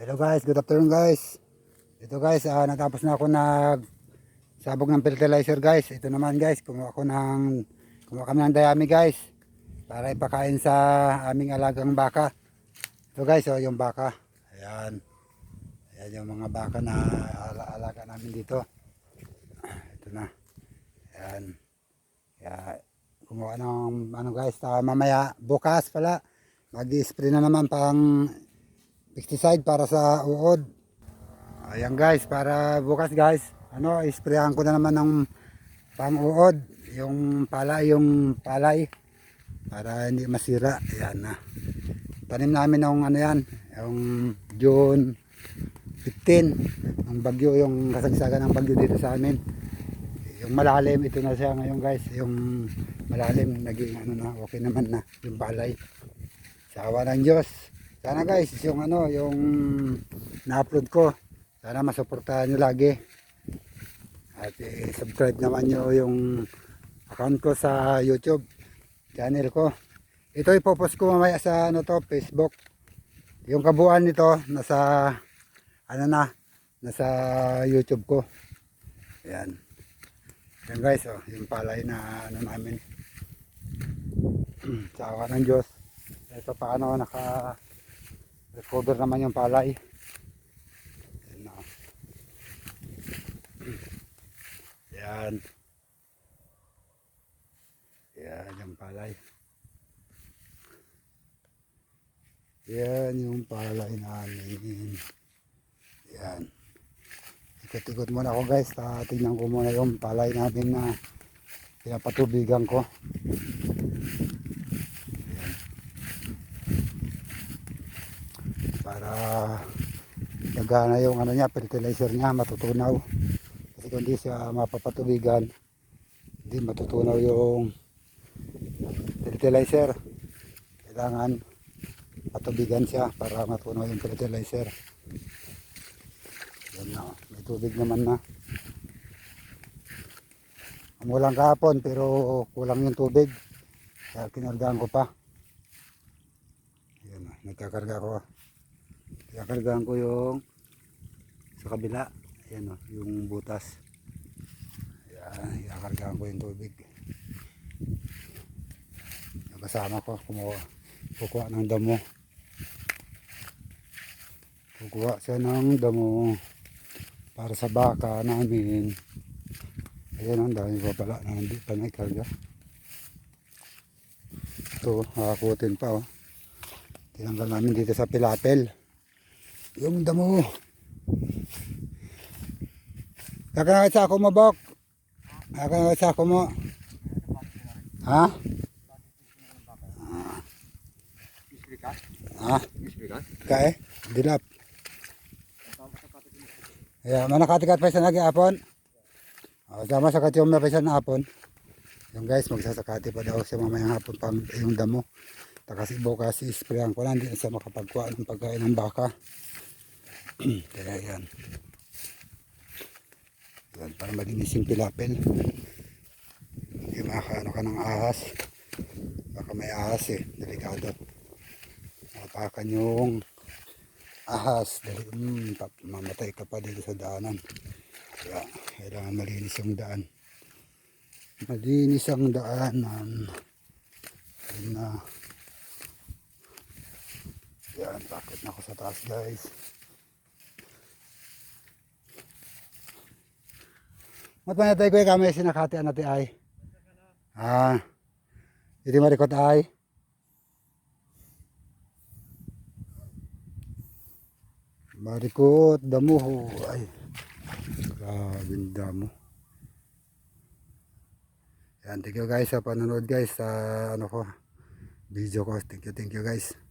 Hello guys, good afternoon guys. Ito guys, natapos na ako sabog ng fertilizer guys. Ito naman guys, kumuha kami ng dayami guys para ipakain sa aming alagang baka. Ito guys, oh, yung baka. Ayan. Ayan yung mga baka na alaga namin dito. Ito na. Ayan. Kaya kumuha ng ano guys, mamaya bukas pala mag-spray na naman pang pesticide para sa uod. Ayan guys, para bukas guys, isprayan ko na naman ng pang-uod, yung palay para hindi masira. Ayan na. Tanim namin ng yan, yung June 15, ang bagyo, yung kasagsagan ng bagyo dito sa amin. Yung malalim, ito na siya ngayon guys, yung malalim, naging okay naman na yung palay. Sa awa ng Diyos. Sana guys, yung na-upload ko, sana masuportahan nyo lagi. At subscribe naman nyo yung account ko sa YouTube channel ko. Ito ipopost ko mamaya sa Facebook. Yung kabuuan nito nasa nasa YouTube ko. Ayan. Ayan guys, oh, yung palay na namin. Sa awa ng Diyos. Ito paano recover naman yung palay. Yan. Yan yung palay. Yan yung palay namin. Yan. Ikot-ikot muna ako guys. Tingnan ko muna yung palay namin na pinapatubigan ko. Para nagana yung fertilizer niya, matutunaw. Kasi kung di siya mapapatubigan, hindi matutunaw yung fertilizer. Kailangan patubigan siya para matunaw yung fertilizer. Yan na, may tubig naman na. Umulan kahapon pero kulang yung tubig. Kaya kinargaan ko pa. Yan na, nagkakarga ko. Kakargahan ko yung sa kabila. Ayan o, yung butas. Ayan, kakargahan ko yung tubig. Yung kasama ko, kukuha ng damo. Kukuha siya ng damo para sa baka namin. Ayan, ang dami pa pala na hindi pa naikarga. Ito, hakutin pa o. Tinanggal namin dito sa pilapel yung damo. Kakanakit sa ako mo, Bok. Kakanakit sa ako mo. Ha? Ha? Kaya? Dilap. Ayan, manakatikat pa isa nag-iapon. Sama sa katyong na pa isa na apon. Yung guys, magsasakati pa daw siya mamayang hapon pang yung damo. Kasi bukas isprayan ko lang, hindi na siya makapagkuha ng pagkain ng baka. Kaya yan. Yan, para malinis yung pilapel. Hindi makakaano ka ng ahas. Baka may ahas delikado. Mapakan yung ahas. Mamatay ka pa dito sa daanan. Kaya kailangan malinis yung daan. Malinis ang daanan. Yan na. Yan, bakit na ako sa taas guys. Matmanatay ko yung kami sinakati natin ay. Hindi marikot ay. Marikot, damo ay. Grabing damo. Yan, thank you guys sa panonood guys sa video ko. Thank you guys.